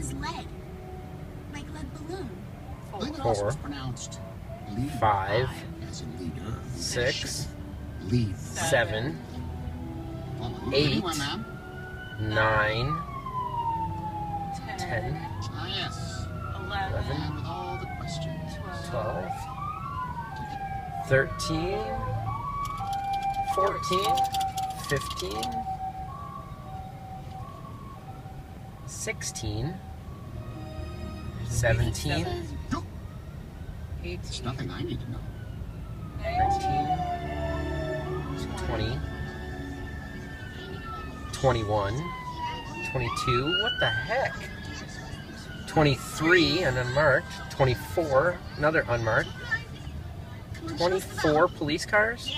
is lead. Like lead balloon. I believe it also 4, is pronounced lead 5, as in leader. 6, Lead. 7, Well, 8, anyone, ma'am? 9, 10, Ah, yes. 11, And with all the questions. 12, 13, 14, 15, 16, 17, Nope. It's 18, nothing I need to know. 19, 20, 21, 22, what the heck? 23, and unmarked. 24, another unmarked. 24 police cars?